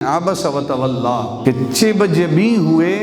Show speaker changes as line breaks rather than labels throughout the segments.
عبس و تولا کہ چب جبیں ہوئے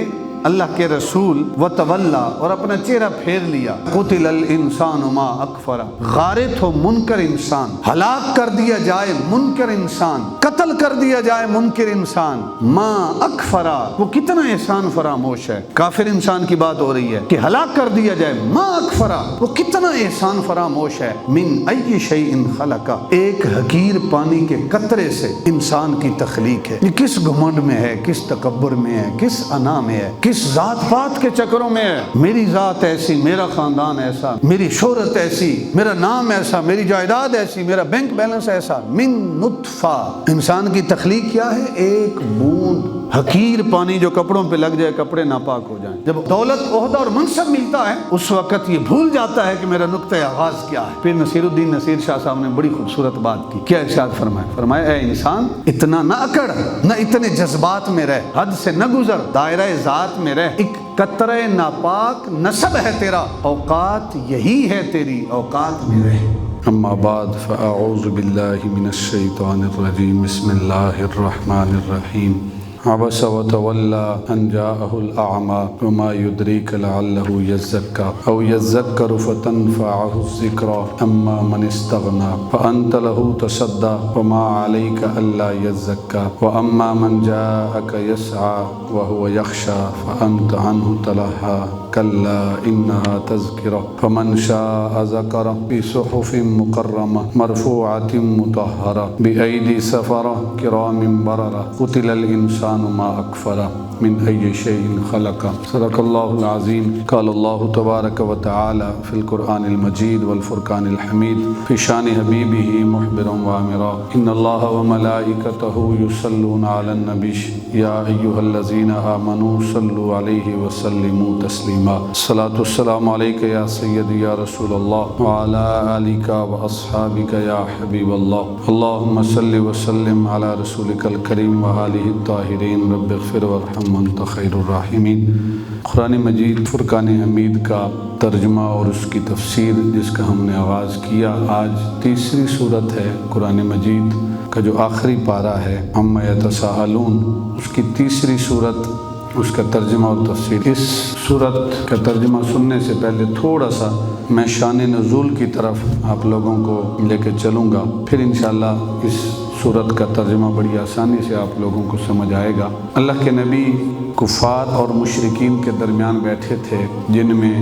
اللہ کے رسول و تولا اور اپنا چہرہ پھیر لیا. قتل الانسان ما اکفر، غارت ہو منکر انسان، ہلاک کر دیا جائے منکر انسان، قتل کر دیا جائے منکر انسان. ما اکفرا، وہ کتنا احسان فراموش ہے. کافر انسان کی بات ہو رہی ہے کہ ہلاک کر دیا جائے. ما اکفرا، وہ کتنا احسان فراموش ہے. من ای شیء خلق، ایک حقیر پانی کے قطرے سے انسان کی تخلیق ہے. یہ کس گھمنڈ میں ہے، کس تکبر میں ہے، کس انا میں ہے، کس ذات پات کے چکروں میں ہے. میری ذات ایسی، میرا خاندان ایسا، میری شہرت ایسی، میرا نام ایسا، میری جائیداد ایسی، میرا بینک بیلنس ایسا. من نطفہ، انسان کی تخلیق کیا ہے؟ ایک بوند حقیر پانی جو کپڑوں پہ لگ جائے کپڑے ناپاک ہو جائیں. جب دولت، عہدہ اور منصب ملتا ہے اس وقت یہ بھول جاتا ہے کہ میرا نقطہ آغاز کیا ہے. پھر نصیر الدین نصیر شاہ صاحب نے بڑی خوبصورت بات کی. کیا ارشاد فرمایا؟ فرمایا اے انسان اتنا نہ اکڑ، نہ اتنے جذبات میں رہ، حد سے نہ گزر، دائرہ ذات میں رہ. ایک قطرہ ناپاک نسب ہے تیرا، اوقات یہی ہے تیری، اوقات میں رہ. اما بعد فاعوذ باللہ من الشیطان الرجیم. بسم اللہ الرحمن الرحیم. عبس وتولى أن جاءه الأعمى وما يدريك لعله يزكى أو يذكر فتنفعه الذكرى أما من استغنى فأنت له تصدى وما عليك ألا يزكى وأما من جاءك يسعى وهو يخشى فأنت عنه تلهى كلا إنها تذكرة فمن شاء ذكره في صحف مكرمة مرفوعة مطهرة بأيدي سفرة كرام بررة قتل الإنسان ما أكفر من أي شيء خلق. صدق الله العظيم. قال الله تبارك وتعالى في القرآن المجيد والفرقان الحميد في شان حبيبه محبرا وامرا إن الله وملائكته يصلون على النبي يا أيها الذين آمنوا صلوا عليه وسلموا تسليما. الصلاة والسلام عليك يا سيدي يا رسول الله وعلى آلك وأصحابك يا حبيب الله. اللهم صل وسلم على رسولك الكريم وآله الطاهرين رب اغفر وارحم وانت خیر الراحمین. قرآن مجید فرقان حمید کا ترجمہ اور اس کی تفسیر جس کا ہم نے آغاز کیا، آج تیسری صورت ہے قرآن مجید کا جو آخری پارہ ہے عما یتساءلون، اس کی تیسری صورت، اس کا ترجمہ اور تفسیر. اس صورت کا ترجمہ سننے سے پہلے تھوڑا سا میں شان نزول کی طرف آپ لوگوں کو لے کے چلوں گا، پھر انشاءاللہ اس صورت کا ترجمہ بڑی آسانی سے آپ لوگوں کو سمجھ آئے گا. اللہ کے نبی کفار اور مشرکین کے درمیان بیٹھے تھے، جن میں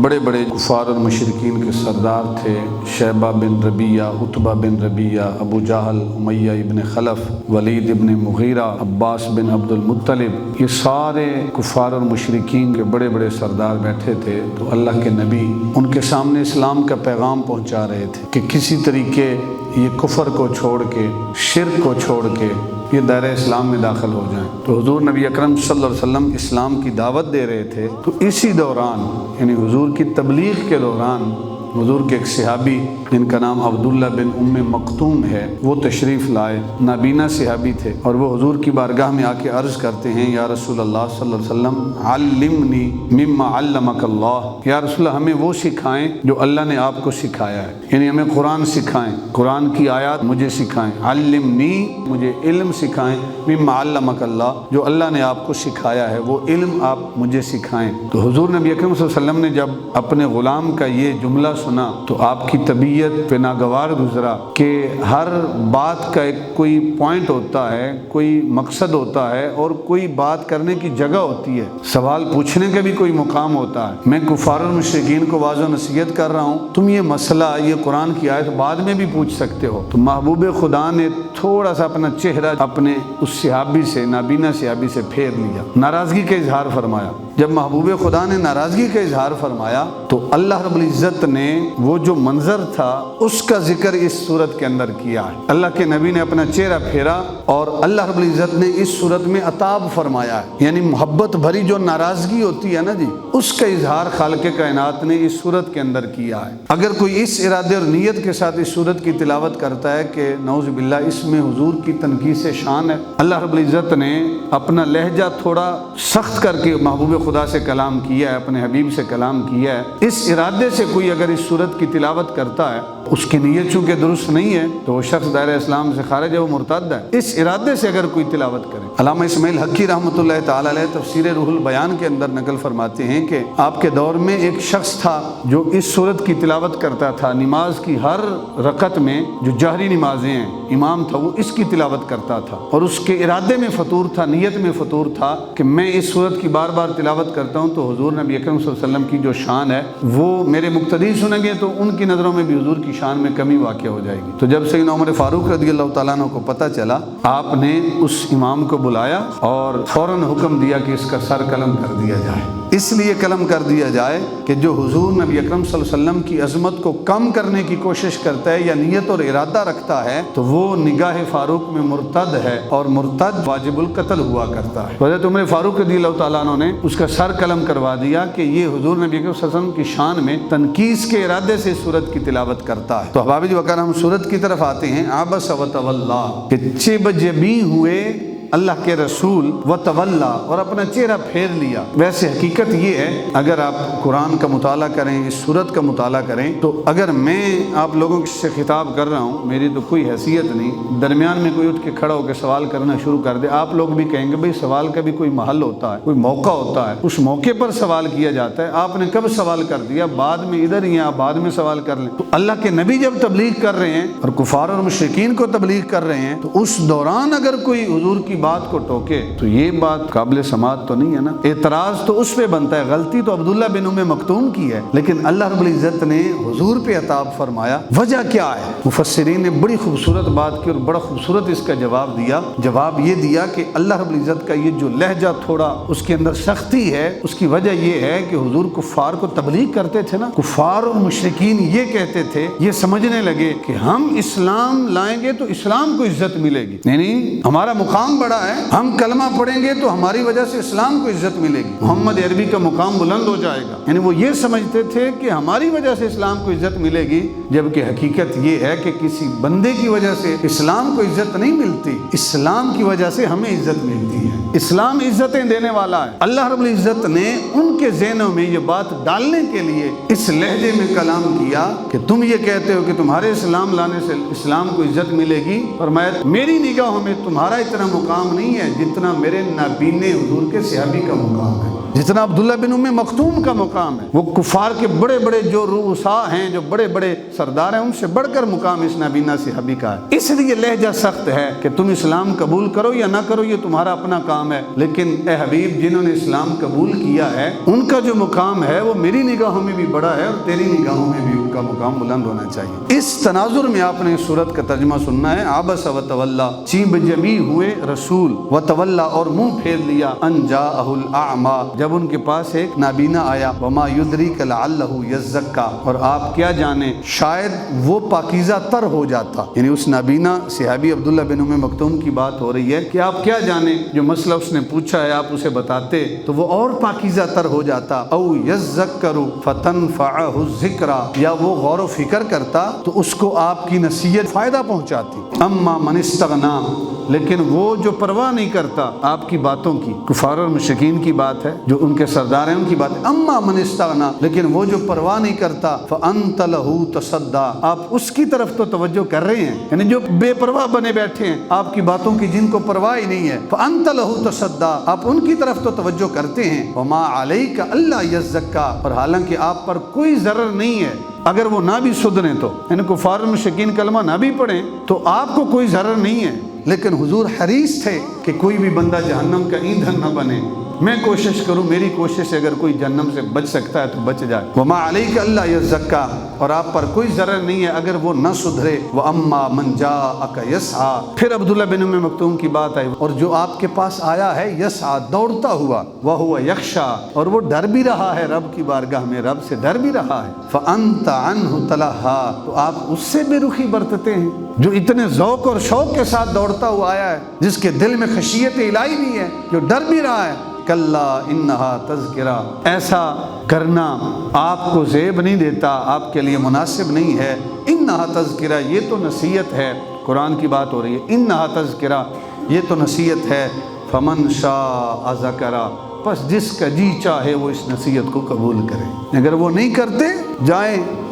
بڑے بڑے کفار اور مشرکین کے سردار تھے شیبہ بن ربیہ، عتبہ بن ربیہ، ابو جہل، امیہ ابن خلف، ولید ابن مغیرہ، عباس بن عبد المطلب. یہ سارے کفار اور مشرکین کے بڑے بڑے سردار بیٹھے تھے. تو اللہ کے نبی ان کے سامنے اسلام کا پیغام پہنچا رہے تھے کہ کسی طریقے یہ کفر کو چھوڑ کے، شرک کو چھوڑ کے یہ دائرہ اسلام میں داخل ہو جائیں. تو حضور نبی اکرم صلی اللہ علیہ وسلم اسلام کی دعوت دے رہے تھے. تو اسی دوران یعنی حضور کی تبلیغ کے دوران حضور کے ایک صحابی جن کا نام عبداللہ بن ام مکتوم ہے، وہ تشریف لائے. نابینا صحابی تھے اور وہ حضور کی بارگاہ میں آ کے عرض کرتے ہیں یا رسول اللہ صلی اللہ علیہ وسلم علمنی مما علمک اللہ. یا رسول اللہ ہمیں وہ سکھائیں جو اللہ نے آپ کو سکھایا ہے، یعنی ہمیں قرآن سکھائیں، قرآن کی آیات مجھے سکھائیں. علمنی، مجھے علم سکھائیں، مما علمک اللہ، جو اللہ نے آپ کو سکھایا ہے وہ علم آپ مجھے سکھائیں. تو حضور نبی اکرم صلی اللہ علیہ وسلم نے جب اپنے غلام کا یہ جملہ سنا تو آپ کی طبیعت پہ ناگوار گزرا کہ ہر بات کا ایک کوئی پوائنٹ ہوتا ہے، کوئی مقصد ہوتا ہے اور کوئی بات کرنے کی جگہ ہوتی ہے، سوال پوچھنے کا بھی کوئی مقام ہوتا ہے. میں کفار اور مشرکین کو واضح نصیحت کر رہا ہوں، تم یہ مسئلہ، یہ قرآن کی آیت بعد میں بھی پوچھ سکتے ہو. تو محبوب خدا نے تھوڑا سا اپنا چہرہ اپنے اس صحابی سے، نابینا صحابی سے پھیر لیا، ناراضگی کا اظہار فرمایا. جب محبوب خدا نے ناراضگی کا اظہار فرمایا تو اللہ رب العزت نے وہ جو منظر تھا اس کا ذکر اس صورت کے اندر کیا ہے. اللہ کے نبی نے اپنا چہرہ پھیرا اور اللہ رب العزت نے اس صورت میں عتاب فرمایا ہے، یعنی محبت بھری جو ناراضگی ہوتی ہے نا جی، اس کا اظہار خالق کائنات نے اس صورت کے اندر کیا ہے. اگر کوئی اس ارادے اور نیت کے ساتھ اس صورت کی تلاوت کرتا ہے کہ نعوذ باللہ اس میں حضور کی تنقیص شان ہے، اللہ رب العزت نے اپنا لہجہ تھوڑا سخت کر کے محبوب خدا سے کلام کیا ہے، اپنے حبیب سے کلام کیا ہے، اس ارادے سے کوئی اگر اس اس صورت کی تلاوت کرتا ہے اس کی نیت چونکہ درست نہیں ہے تو وہ شخص دائرہ اسلام سے خارج ہے، وہ مرتد ہے۔ اس ارادے سے اگر کوئی تلاوت کرے، علامہ اسماعیل حقی رحمۃ اللہ تعالی علیہ تفسیر روح البیان کے اندر نقل فرماتے ہیں کہ آپ کے دور میں ایک شخص تھا جو اس صورت کی تلاوت کرتا تھا، نماز کی ہر رکعت میں جو جہری نمازیں ہیں امام تھا وہ اس کی تلاوت کرتا تھا، اور اس کے ارادے میں فطور تھا، نیت میں فطور تھا کہ میں اس صورت کی بار بار تلاوت کرتا ہوں تو حضور نبی اکرم صلی اللہ علیہ وسلم کی جو شان ہے وہ میرے مقتدی سنیں گے تو ان کی نظروں میں بھی حضور کی شان میں کمی واقع ہو جائے گی۔ تو جب سیدنا عمر فاروق رضی اللہ تعالیٰ عنہ کو پتہ چلا، آپ نے اس امام کو بلایا اور فوراً حکم دیا کہ اس کا سر قلم کر دیا جائے۔ اس لیے قلم کر دیا جائے کہ جو حضور نبی اکرم صلی اللہ علیہ وسلم کی عظمت کو کم کرنے کی کوشش کرتا ہے یا نیت اور ارادہ رکھتا ہے تو وہ نگاہ فاروق میں مرتد ہے، اور مرتد واجب القتل ہوا کرتا ہے۔ حضرت عمر فاروق رضی اللہ تعالیٰ عنہ نے اس کا سر قلم کروا دیا کہ یہ حضور نبی اکرم صلی اللہ علیہ وسلم کی شان میں تنقیص کے ارادے سے سورت کی تلاوت کرتا ہے۔ تو احباب جو وقار ہم سورت کی طرف آتے ہیں، عبس و تولا کہ چبجبی ہوئے اللہ کے رسول و تولا اور اپنا چہرہ پھیر لیا۔ ویسے حقیقت یہ ہے اگر آپ قرآن کا مطالعہ کریں، اس سورت کا مطالعہ کریں، تو اگر میں آپ لوگوں سے خطاب کر رہا ہوں، میری تو کوئی حیثیت نہیں، درمیان میں کوئی اٹھ کے کھڑا ہو کے سوال کرنا شروع کر دے، آپ لوگ بھی کہیں گے بھئی سوال کا بھی کوئی محل ہوتا ہے، کوئی موقع ہوتا ہے، اس موقع پر سوال کیا جاتا ہے۔ آپ نے کب سوال کر دیا؟ بعد میں ادھر ہی آپ بعد میں سوال کر لیں۔ تو اللہ کے نبی جب تبلیغ کر رہے ہیں اور کفار اور مشرکین کو تبلیغ کر رہے ہیں تو اس دوران اگر کوئی حضور کی بات کو ٹوکے تو یہ بات قابل سماعت تو نہیں ہے نا۔ اعتراض تو اس پہ بنتا ہے، غلطی تو عبداللہ بن ام مکتوم کی ہے، لیکن اللہ رب العزت نے حضور پہ عتاب فرمایا۔ وجہ کیا ہے؟ مفسرین نے بڑی خوبصورت بات کی اور بڑا خوبصورت اس کا جواب دیا۔ جواب یہ دیا کہ اللہ رب العزت کا یہ جو لہجہ تھوڑا اس کے اندر سختی ہے، اس کی وجہ یہ ہے کہ حضور کفار کو تبلیغ کرتے تھے نا، کفار اور مشرکین یہ کہتے تھے، یہ سمجھنے لگے کہ ہم اسلام لائیں گے تو اسلام کو عزت ملے گی، نہیں ہمارا مقام بڑا ہے، ہم کلمہ پڑھیں گے تو ہماری وجہ سے اسلام کو عزت ملے گی، محمد عربی کا مقام بلند ہو جائے گا۔ یعنی وہ یہ سمجھتے تھے کہ ہماری وجہ سے اسلام کو عزت ملے گی، جبکہ حقیقت یہ ہے کہ کسی بندے کی وجہ سے اسلام کو عزت نہیں ملتی، اسلام کی وجہ سے ہمیں عزت ملتی ہے۔ اسلام عزتیں دینے والا ہے۔ اللہ رب العزت نے ان کے ذہنوں میں یہ بات ڈالنے کے لیے اس لہجے میں کلام کیا کہ تم یہ کہتے ہو کہ تمہارے اسلام لانے سے اسلام کو عزت ملے گی، فرمایا میری نگاہوں میں تمہارا اتنا مقام نہیں ہے جتنا میرے نابین حضور کے صحابی کا مقام ہے، جتنا عبداللہ بن ام مکتوم کا مقام ہے۔ وہ کفار کے بڑے بڑے جو رؤساء ہیں، جو بڑے بڑے سردار ہیں، ان سے بڑھ کر مقام اس نابینا صحابی کا ہے۔ اس لیے لہجہ سخت ہے کہ تم اسلام قبول کرو یا نہ کرو، یہ تمہارا اپنا کام ہے، لیکن اے حبیب جنہوں نے اسلام قبول کیا ہے ان کا جو مقام ہے وہ میری نگاہوں میں بھی بڑا ہے اور تیری نگاہوں میں بھی ان کا مقام بلند ہونا چاہیے۔ اس تناظر میں آپ نے سورت کا ترجمہ سننا ہے، عبس و تولا چیب جبی ہوئے رسول و تولا اور منہ پھیر لیا، ان جاءہ الاعمی جب ان کے پاس ایک نابینا آیا، وما یدریک لعلہ یزکا اور آپ کیا جانے شاید وہ پاکیزہ تر ہو جاتا۔ یعنی اس نابینا صحابی عبداللہ بن ام مکتوم کی بات ہو رہی ہے کہ آپ کیا جانے جو مسئلہ اس نے پوچھا ہے آپ اسے بتاتے تو وہ اور پاکیزہ تر ہو جاتا، او یذکر فتنفعہ الذکرہ یا وہ غور و فکر کرتا تو اس کو آپ کی نصیحت فائدہ پہنچاتی۔ اما من استغنا لیکن وہ جو پرواہ نہیں کرتا آپ کی باتوں کی، کفار اور مشرکین کی بات ہے، جو ان کے سردار ہیں ان کی بات ہے، اما من استغنا لیکن وہ جو پرواہ نہیں کرتا، فانت لہ تصدی آپ اس کی طرف تو توجہ کر رہے ہیں، یعنی جو بے پرواہ بنے بیٹھے ہیں آپ کی باتوں کی، جن کو پرواہ ہی نہیں ہے، فانت لہ تصدی آپ ان کی طرف تو توجہ کرتے ہیں، وما علیک الا یزکا اور حالانکہ آپ پر کوئی ضرر نہیں ہے اگر وہ نہ بھی سدھریں تو، یعنی کفار مشرکین کلمہ نہ بھی پڑھیں تو آپ کو کوئی ضرر نہیں ہے، لیکن حضور حریص تھے کہ کوئی بھی بندہ جہنم کا ایندھن نہ بنے۔ میں کوشش کروں، میری کوشش سے اگر کوئی جہنم سے بچ سکتا ہے تو بچ جائے۔ وما علیک الا یزکا اور آپ پر کوئی ضرر نہیں ہے اگر وہ نہ سدھرے۔ واما من جاءک یسعی پھر عبداللہ بن ام مکتوم کی بات آئی، اور جو آپ کے پاس آیا ہے یسعی دوڑتا ہوا، وہو یخشی اور وہ ڈر بھی رہا ہے رب کی بارگاہ میں، رب سے ڈر بھی رہا ہے، فانت عنہ تلہی تو آپ اس سے بے رخی برتتے ہیں، جو اتنے ذوق اور شوق کے ساتھ دوڑتا ہوا آیا ہے، جس کے دل میں خشیت الہی بھی ہے، جو ڈر بھی رہا ہے۔ کلا انہا تذکرہ ایسا کرنا آپ کو زیب نہیں دیتا، آپ کے لیے مناسب نہیں ہے۔ انہا تذکرہ یہ تو نصیحت ہے، قرآن کی بات ہو رہی ہے، انہا تذکرہ یہ تو نصیحت ہے، فمن شاء ذکرہ پس جس کا جی چاہے وہ اس نصیحت کو قبول کرے، اگر وہ نہیں کرتے جائیں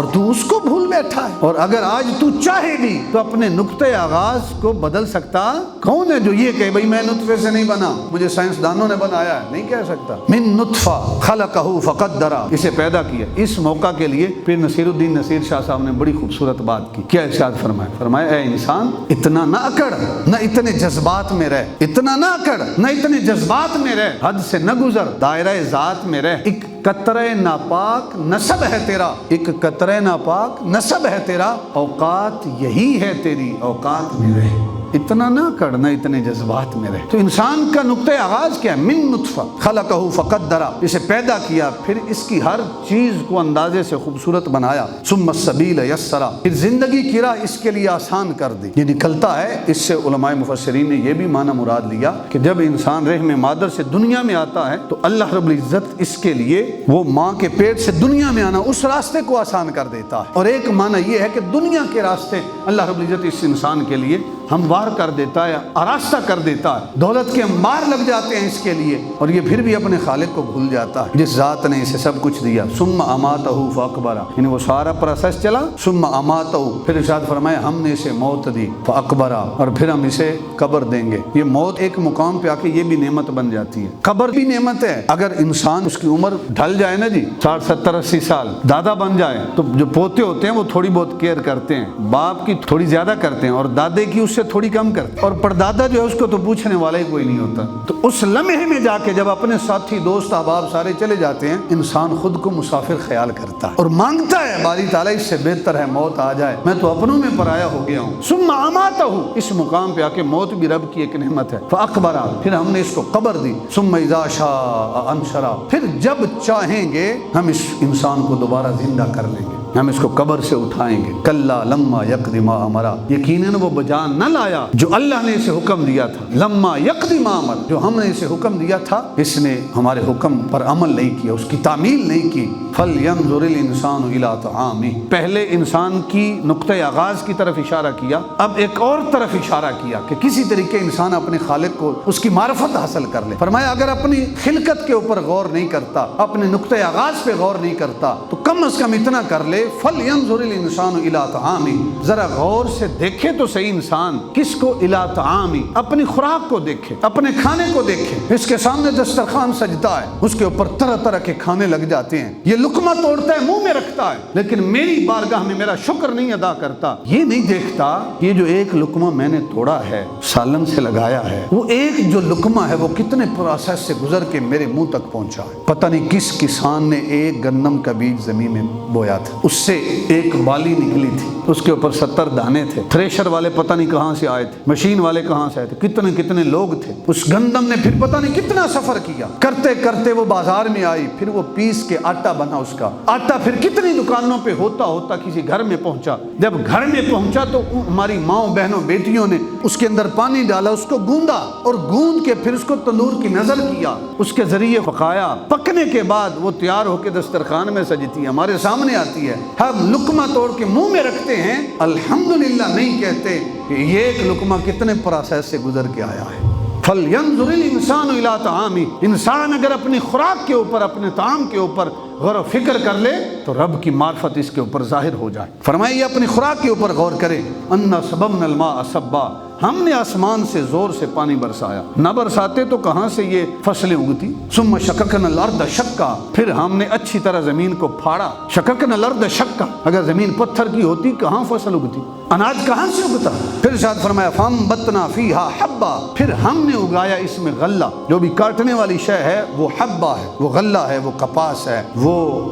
اور تو اس کو بھول بیٹھا ہے۔ اور اگر آج تو چاہے بھی تو اپنے نقطۂ آغاز کو بدل سکتا کون ہے جو یہ کہ بھئی میں نطفے سے نہیں بنا، مجھے سائنسدانوں نے بنایا ہے؟ نہیں کہہ سکتا۔ من نطفہ خلقہ فقدرہ، اسے پیدا کیا۔ اس موقع کے لیے پھر نصیر الدین نصیر شاہ صاحب نے بڑی خوبصورت بات کی۔ کیا ارشاد فرمایا؟ فرمایا اے انسان اتنا نہ اکڑ، نہ اتنے جذبات میں رہ، اتنا نہ اکڑ نہ اتنے جذبات میں رہ، حد سے نہ گزر، دائرہ ذات میں رہ۔ ایک قطرہ ناپاک نسب ہے تیرا، ایک قطرہ ناپاک نسب ہے تیرا، اوقات یہی ہے تیری، اوقات میں رہ، اتنا نہ کرنا اتنے جذبات میں رہ۔ تو انسان کا نقطۂ آغاز کیا ہے؟ من نطفہ خلقہ فقدرہ، اسے پیدا کیا، پھر اس کی ہر چیز کو اندازے سے خوبصورت بنایا، ثم السبیل یسرا، پھر زندگی کی راہ اس کے لیے آسان کر دی۔ یہ نکلتا ہے، اس سے علماء مفسرین نے یہ بھی معنی مراد لیا کہ جب انسان رحم مادر سے دنیا میں آتا ہے تو اللہ رب العزت اس کے لیے وہ ماں کے پیٹ سے دنیا میں آنا اس راستے کو آسان کر دیتا ہے۔ اور ایک معنی یہ ہے کہ دنیا کے راستے اللہ رب العزت اس انسان کے لیے ہموار کر دیتا ہے، آراستہ کر دیتا ہے، دولت کے انبار لگ جاتے ہیں اس کے لیے، اور یہ پھر بھی اپنے خالق کو بھول جاتا ہے جس ذات نے اسے سب کچھ دیا۔ ثم اماتہ فاقبرہ، یعنی وہ سارا پروسیس چلا، ثم اماتہ، پھر ارشاد فرمایا ہم نے اسے موت دی، فاقبرہ، اور پھر ہم اسے قبر دیں گے۔ یہ موت ایک مقام پہ آ کے یہ بھی نعمت بن جاتی ہے، قبر بھی نعمت ہے۔ اگر انسان اس کی عمر ڈھل جائے نا جی 60 70 80 سال، دادا بن جائے تو جو پوتے ہوتے ہیں وہ تھوڑی بہت کیئر کرتے ہیں، باپ کی تھوڑی زیادہ کرتے ہیں اور دادے کی اس سے تھوڑی کم کرتے، اور پردادا جو ہے اس کو تو پوچھنے والا ہی کوئی نہیں ہوتا۔ تو اس لمحے میں جا کے جب اپنے ساتھی دوست احباب سارے چلے جاتے ہیں، انسان خود کو مسافر خیال کرتا ہے اور مانگتا ہے باری تعالیٰ اس سے بہتر ہے موت آ جائے، میں تو اپنوں میں پرایا ہو گیا ہوں۔ ثم اماتہ، اس مقام پہ آ کے موت بھی رب کی ایک نعمت ہے، فاقبرہ، پھر ہم نے اس کو قبر دی، ثم اذا شاء انشرہ، پھر جب چاہیں گے ہم اس انسان کو دوبارہ زندہ کر لیں گے، ہم اس کو قبر سے اٹھائیں گے۔ کلا لما یقض ما امرا، یقیناً وہ بجا نہ لایا جو اللہ نے اسے حکم دیا تھا۔ لما یقض ما امر، جو ہم نے اسے حکم دیا تھا اس نے ہمارے حکم پر عمل نہیں کیا، اس کی تعمیل نہیں کی۔ فلینظر الانسان الی طعامہ، پہلے انسان کی نقطۂ آغاز کی طرف اشارہ کیا، اب ایک اور طرف اشارہ کیا کہ کسی طریقے انسان اپنے خالق کو اس کی معرفت حاصل کر لے۔ فرمایا اگر اپنی خلقت کے اوپر غور نہیں کرتا، اپنے نقطۂ آغاز پہ غور نہیں کرتا تو کم از کم اتنا کر لے، فَلْيَنْظُرِ الْإِنسَانُ إِلَىٰ طَعَامِهِ، ذرا غور سے دیکھے تو صحیح انسان کس کو، إِلَىٰ طَعَامِهِ، اپنی خوراک کو دیکھے، اپنے کھانے کو دیکھے۔ اس کے سامنے دسترخوان سجتا ہے، اس کے اوپر طرح طرح کے کھانے لگ جاتے ہیں، یہ لقمہ توڑتا ہے منہ میں رکھتا ہے، لیکن میری بارگاہ میں میرا شکر نہیں ادا کرتا۔ یہ نہیں دیکھتا یہ جو ایک لقمہ میں نے توڑا ہے، سالن سے لگایا ہے، وہ ایک جو لقمہ ہے وہ کتنے پروسیس سے گزر کے میرے منہ تک پہنچا ہے۔ پتہ نہیں کس کسان نے ایک گندم کا بیج زمین میں بویا تھا، اس سے ایک بالی نکلی تھی، اس کے اوپر 70 دانے تھے، تھریشر والے پتہ نہیں کہاں سے آئے تھے، مشین والے کہاں سے آئے تھے، کتنے کتنے لوگ تھے۔ اس گندم نے پھر پتہ نہیں کتنا سفر کیا، کرتے کرتے وہ بازار میں آئی، پھر وہ پیس کے آٹا بنا، اس کا آٹا پھر کتنی دکانوں پہ ہوتا ہوتا کسی گھر میں پہنچا۔ جب گھر میں پہنچا تو ہماری ماؤں بہنوں بیٹیوں نے اس کے اندر پانی ڈالا، اس کو گوندا اور گوند کے پھر اس کو تندور کی نظر کیا، اس کے ذریعے پکایا، پکنے کے بعد وہ تیار ہو کے دسترخوان میں سجتی ہے، ہمارے سامنے آتی ہے، ہم لقمہ توڑ کے منہ میں رکھتے ہیں، الحمدللہ نہیں کہتے کہ یہ ایک لقمہ کتنے پروسیس سے گزر کے آیا ہے۔ فَلْيَنْظُرِ الْإِنسَانُ إِلَىٰ طَعَامِهِ، انسان اگر اپنی خوراک کے اوپر، اپنے طعام کے اوپر غور و فکر کر لے تو رب کی معرفت اس کے اوپر ظاہر ہو جائے۔ فرمایا یہ اپنی خوراک کے اوپر غور کرے، اَنَّا صَبَبْنَا الْمَاءَ صَبًّا، ہم نے آسمان سے زور سے پانی برسایا، نہ برساتے تو کہاں سے یہ فصلیں اگتی۔ ثم شققنا الارض شقا، پھر ہم نے اچھی طرح زمین کو پھاڑا، شققنا الارض شقا، اگر زمین پتھر کی ہوتی کہاں فصل اگتی، اناج کہاں سے اگتا۔ پھر ارشاد فرمایا فانبتنا فیہا حبا، پھر ہم نے اگایا اس میں غلہ، جو بھی کاٹنے والی شے ہے وہ حبا ہے، وہ غلہ ہے، وہ کپاس ہے، وہ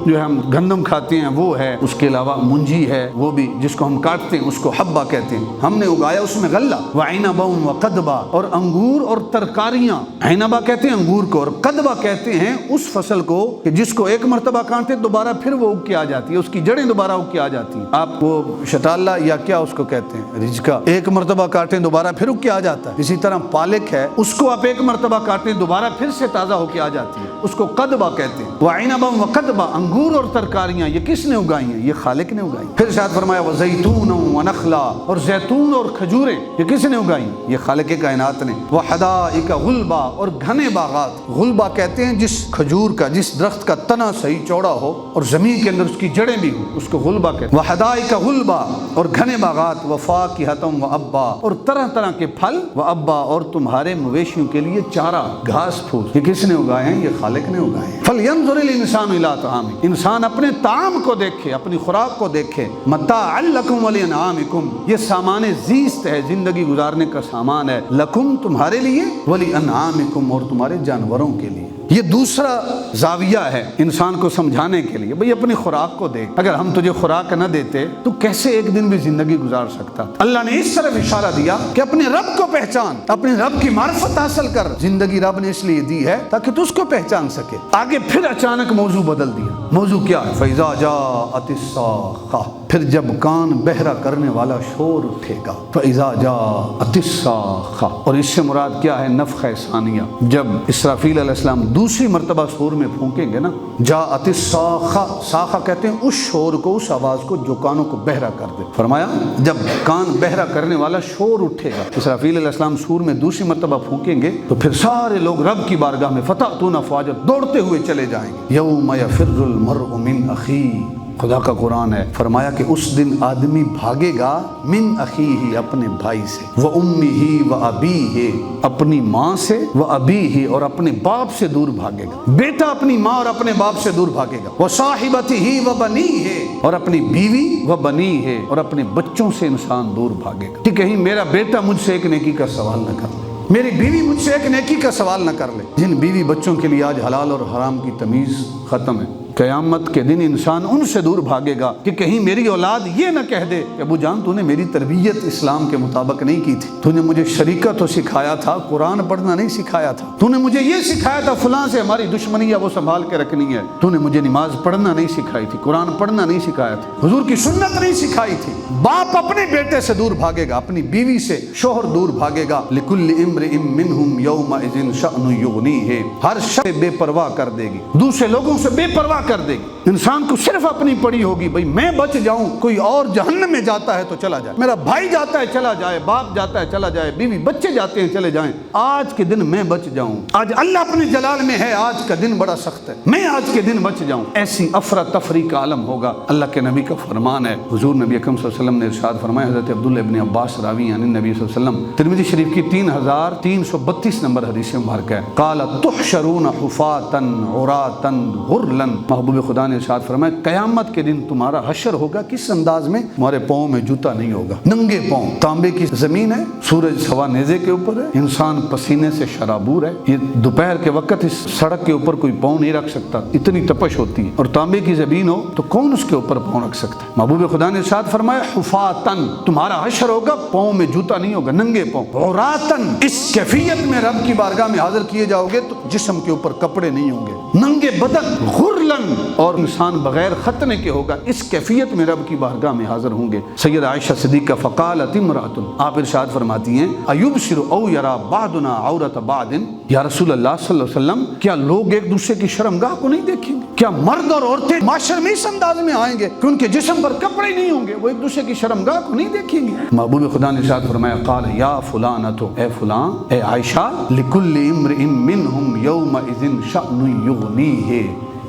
جو ہم گندم کھاتے ہیں وہ ہے، اس کے علاوہ منجی ہے، وہ بھی جس کو ہم کاٹتے ہیں اس کو حبا کہتے ہیں، ہم نے اگایا اس میں غلہ، وعنبا وقدبا، اور انگور اور ترکاریاں، عنبا کہتے ہیں انگور کو، اور قدبا کہتے ہیں اس فصل کو کہ جس کو ایک مرتبہ کاٹتے دوبارہ پھر وہ اگ کے آ جاتی ہے، اس کی جڑیں دوبارہ اگ کے آ جاتی ہیں۔ آپ وہ شٹالہ یا کیا اس کو کہتے ہیں، رجکا، ایک مرتبہ کاٹیں دوبارہ پھر اگ کے آ جاتا ہے۔ اسی طرح پالک ہے، اس کو آپ ایک مرتبہ کاٹیں دوبارہ پھر سے تازہ ہو کے آ جاتی ہے، اس کو قدبہ کہتے ہیں۔ وعنبا وقدبا، انگور اور ترکاریاں یہ کس نے اگائی ہیں؟ یہ خالق نے اگائی۔ پھر ارشاد فرمایا وزیتون ونخلا، اور زیتون اور کھجوریں یہ کس نے اگائی؟ یہ خالق کائنات نے۔ وحدائق غلبا، اور گھنے باغات، غلبا کہتے ہیں جس کھجور کا، جس درخت کا تنا صحیح چوڑا ہو اور زمین کے اندر اس کی جڑیں بھی ہوں، اس کو غلبا کہتے ہیں۔ وحدائق غلبا، اور گھنے باغات، وفاکہۃ وابا، اور طرح طرح کے پھل، وابا، اور تمہارے مویشیوں کے لیے چارہ، گھاس پھوس، یہ کس نے اگائے ہیں؟ یہ خالق نے اگائے ہیں۔ فلینظر الانسان الی طعامہ، انسان اپنے طعام کو دیکھے، اپنی خوراک کو دیکھے۔ متاعا لکم ولانعامکم، یہ سامان زیست ہے، زندگی گزارنے کا سامان ہے، لکم تمہارے لیے، ولانعامکم اور تمہارے جانوروں کے لیے۔ یہ دوسرا زاویہ ہے انسان کو سمجھانے کے لیے، بھئی اپنی خوراک کو دیکھ، اگر ہم تجھے خوراک نہ دیتے تو کیسے ایک دن بھی زندگی گزار سکتا؟ اللہ نے اس طرف اشارہ دیا کہ اپنے رب کو پہچان، اپنے رب کی معرفت حاصل کر۔ زندگی رب نے اس لیے دی ہے تاکہ تو اس کو پہچان سکے۔ آگے پھر اچانک موضوع بدل دیا۔ موضوع کیا ہے؟ فَإِذَا جَاءَتِ الصَّاخَّةُ، پھر جب کان بہرا کرنے والا شور اٹھے گا۔ فَإِذَا جَاءَتِ الصَّاخَّةُ، اور اس سے مراد کیا ہے؟ نفخہ ثانیہ، جب اسرافیل علیہ السلام دوسری مرتبہ سور میں پھونکیں گے نا۔ جاءت الصاخہ، صاخہ کہتے ہیں اس شور کو، اس آواز کو جو کانوں کو بہرا کر دے۔ فرمایا جب کان بہرا کرنے والا شور اٹھے گا، اسرافیل علیہ السلام سور میں دوسری مرتبہ پھونکیں گے تو پھر سارے لوگ رب کی بارگاہ میں فتأتون افواجا، دوڑتے ہوئے چلے جائیں گے۔ یوم یفر المرء من اخیہ، خدا کا قرآن ہے، فرمایا کہ اس دن آدمی بھاگے گا من اخیہ، اپنے بھائی سے، و امہ و ابیہ، اپنی ماں سے، و ابیہ، اور اپنے باپ سے دور بھاگے گا۔ بیٹا اپنی ماں اور اپنے باپ سے دور بھاگے گا۔ و صاحبتہ و بنیہ، اور اپنی بیوی، و بنیہ، اور اپنے بچوں سے انسان دور بھاگے گا کہ کہیں میرا بیٹا مجھ سے ایک نیکی کا سوال نہ کر لے، میری بیوی مجھ سے ایک نیکی کا سوال نہ کر لے۔ جن بیوی بچوں کے لیے آج حلال اور حرام کی تمیز ختم ہے، قیامت کے دن انسان ان سے دور بھاگے گا کہ کہیں میری اولاد یہ نہ کہہ دے کہ ابو جان تو نے میری تربیت اسلام کے مطابق نہیں کی تھی، تو نے مجھے شریکہ تو سکھایا تھا، قرآن پڑھنا نہیں سکھایا تھا، تو نے مجھے یہ سکھایا تھا فلاں سے ہماری دشمنی ہے وہ سنبھال کے رکھنی ہے، تو نے مجھے نماز پڑھنا نہیں سکھائی تھی، قرآن پڑھنا نہیں سکھایا تھا، حضور کی سنت نہیں سکھائی تھی۔ باپ اپنے بیٹے سے دور بھاگے گا، اپنی بیوی سے، شوہر دور بھاگے گا۔ لکل امرئ منہم یومئذ شأن یغنیہ، ہر شخص بے پرواہ کر دے گی، دوسرے لوگوں سے بے پرواہ کر دے گی۔ انسان کو صرف اپنی پڑی ہوگی، بھئی میں بچ جاؤں، کوئی اور جہنم میں جاتا ہے تو چلا جائے، میرا بھائی جاتا ہے چلا جائے، باپ جاتا ہے چلا جائے، بیوی بچے جاتے ہیں چلے جائیں، آج کے دن میں بچ جاؤں، آج اللہ اپنے جلال میں ہے، آج کا دن بڑا سخت ہے، میں آج کے دن بچ جاؤں۔ ایسی افراتفری کا عالم ہوگا۔ اللہ کے نبی کا فرمان ہے، حضور نبی اکرم صلی اللہ علیہ وسلم نے ارشاد فرمایا، حضرت عبداللہ ابن عباس راوی عن النبی صلی اللہ علیہ وسلم، ترمذی شریف کی 3332 نمبر حدیث مبارکہ ہے، قال تحشرون حفاتا عراتا غرلا، محبوب خدا نے ارشاد فرمایا قیامت کے دن تمہارا حشر ہوگا کس انداز میں؟ تمہارے پاؤں میں جوتا نہیں ہوگا، ننگے پاؤں، تانبے کی زمین ہے، سورج ہوا نیزے کے اوپر ہے، انسان پسینے سے شرابور ہے، یہ دوپہر کے وقت اس سڑک کے اوپر کوئی پاؤں نہیں رکھ سکتا، اتنی تپش ہوتی ہے، اور تانبے کی زمین ہو تو کون اس کے اوپر پاؤں رکھ سکتا ہے؟ محبوب خدا نے ارشاد فرمایا حفاتن، تمہارا حشر ہوگا پاؤں میں جوتا نہیں ہوگا، ننگے پاؤں، عوراتن، اس کیفیت میں رب کی بارگاہ میں حاضر کیے جاؤ گے تو جسم کے اوپر کپڑے نہیں ہوں گے، ننگے بدن، غرلن، اور انسان بغیر ختنے کے ہوگا، اس کیفیت میں رب کی بارگاہ میں حاضر ہوں گے۔ سید عائشہ صدیقہ فقالت امرأۃ، آپ ارشاد فرماتی ہیں ایبصر او یرا بعضنا عورت بعض، یا رسول اللہ صلی اللہ علیہ وسلم کیا لوگ ایک دوسرے کی شرمگاہ کو نہیں دیکھیں گے؟ کیا مرد اور عورتیں معاشر میں اس انداز میں آئیں گے کہ ان کے جسم پر کپڑے نہیں ہوں گے، وہ ایک دوسرے کی شرمگاہ کو نہیں دیکھیں گے؟ محبوب خدا نے ارشاد فرمایا قال یا فلانۃ، اے فلاں، اے عائشہ، لکل امرئ منہم یومئذ شأن یغنیہ،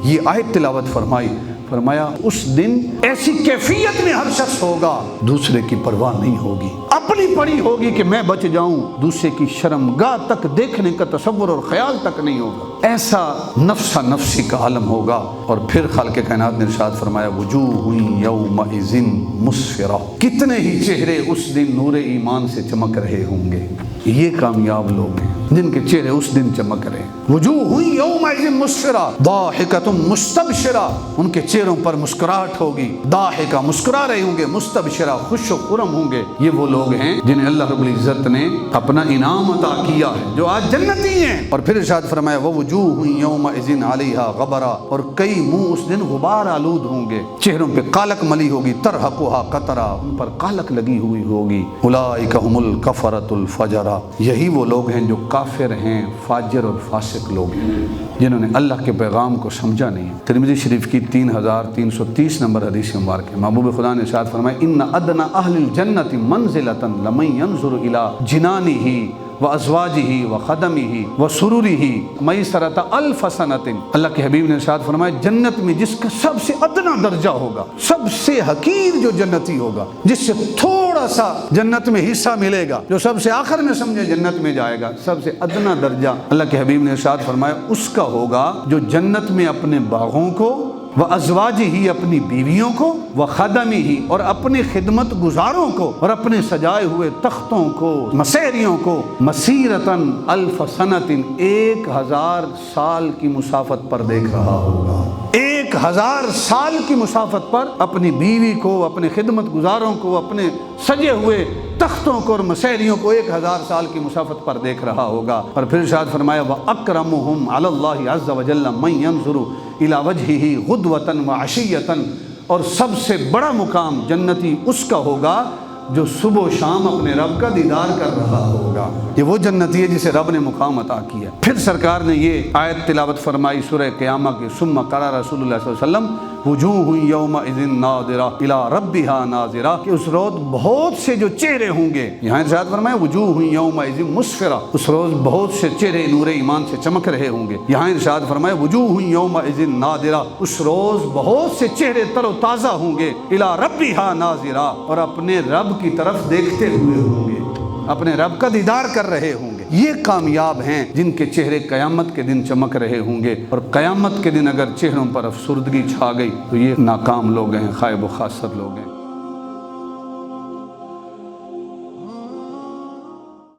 یہ آیت تلاوت فرمائی، فرمایا اس دن ایسی کیفیت میں ہر شخص ہوگا دوسرے کی پرواہ نہیں ہوگی، اپنی پڑی ہوگی کہ میں بچ جاؤں، دوسرے کی شرمگاہ تک دیکھنے کا تصور اور خیال تک نہیں ہوگا، ایسا نفسا نفسی کا عالم ہوگا۔ اور پھر خالق کائنات نے ارشاد فرمایا وجوہ یومئذ مسفرہ، کتنے ہی چہرے اس دن نور ایمان سے چمک رہے ہوں گے۔ یہ کامیاب لوگ ہیں جن کے چہرے اس دن چمک رہے ہیں۔ وجوہ یومئذ مسفرہ ضاحکۃ مستبشرہ، ان کے چہروں پر مسکراہٹ ہوگی، ضاحکہ مسکرا رہے ہوں گے، مستبشرہ خوش و خرم ہوں گے۔ یہ وہ لوگ ہیں جنہیں اللہ رب العزت نے اپنا انعام عطا کیا ہے، جو آج جنتی ہیں۔ اور پھر ارشاد فرمایا ووجوہ یومئذ علیہا غبرہ، اور کئی منہ اس دن غبار آلود ہوں گے، چہروں پہ کالک ملی ہوگی، ترہقھا قطرہ، ان پر کالک لگی ہوئی ہوگی۔ اولئک ھم الکفرۃ الفجرہ، یہی وہ لوگ ہیں جو کافر ہیں، فاجر اور فاسق لوگ ہیں، جنہوں نے اللہ کے پیغام کو سمجھا نہیں۔ ترمذی شریف کی 3330 نمبر حدیث مبارک ہے، محبوب خدا نے ارشاد فرمایا ان ادنی اہل الجنۃ منزلۃ لمن ينظر الی جنانہ وازواجہ وخدمہ وسرورہ میسرۃ الف سنۃ۔ اللہ کے حبیب نے ارشاد فرمایا جنت میں جس کا سب سے ادنا درجہ ہوگا، سب سے حقیر جو جنتی ہوگا، جس سے تھوڑا سا جنت میں حصہ ملے گا، جو سب سے آخر میں سمجھے جنت میں جائے گا، سب سے ادنا درجہ اللہ کے حبیب نے ارشاد فرمایا اس کا ہوگا جو جنت میں اپنے باغوں کو، وازواجہ اپنی بیویوں کو، وخدمہ اور اپنے خدمت گزاروں کو، اور اپنے سجائے ہوئے تختوں کو، مسیریوں کو، مسیرتن الف سنت 1000 سال کی مسافت پر دیکھ رہا ہوگا۔ 1000 سال کی مسافت پر اپنی بیوی کو، اپنے خدمت گزاروں کو، اپنے سجے ہوئے تختوں کو اور مسیریوں کو 1000 سال کی مسافت پر دیکھ رہا ہوگا۔ اور پھر ارشاد فرمایا وَأَكْرَمُهُمْ عَلَى اللَّهِ عَزَّ وَجَلَّ مَن يَنظُرُ إِلَى وَجْهِهِ غُدْوَةً وَعَشِيَّةً، اور سب سے بڑا مقام جنتی اس کا ہوگا جو صبح و شام اپنے رب کا دیدار کر رہا ہوگا۔ یہ وہ جنتی ہے جسے رب نے مقام عطا کیا۔ پھر سرکار نے یہ آیت تلاوت فرمائی سورہ قیامہ کی، ثم قرأ رسول اللہ صلی اللہ علیہ وسلم وجوہ یومئذ ناظرہ الی ربہا ناظرہ، کہ اس روز بہت سے جو چہرے ہوں گے، یہاں ارشاد فرمایا وجوہ یومئذ مسفرہ، اس روز بہت سے چہرے نور ایمان سے چمک رہے ہوں گے۔ یہاں ارشاد فرمایا وجوہ یومئذ ناظرہ، اس روز بہت سے چہرے تر و تازہ ہوں گے، الی ربہا ناظرہ، اور اپنے رب کی طرف دیکھتے ہوئے ہوں گے، اپنے رب کا دیدار کر رہے ہوں گے۔ یہ کامیاب ہیں جن کے چہرے قیامت کے دن چمک رہے ہوں گے، اور قیامت کے دن اگر چہروں پر افسردگی چھا گئی تو یہ ناکام لوگ ہیں، خائب و خاسر لوگ ہیں۔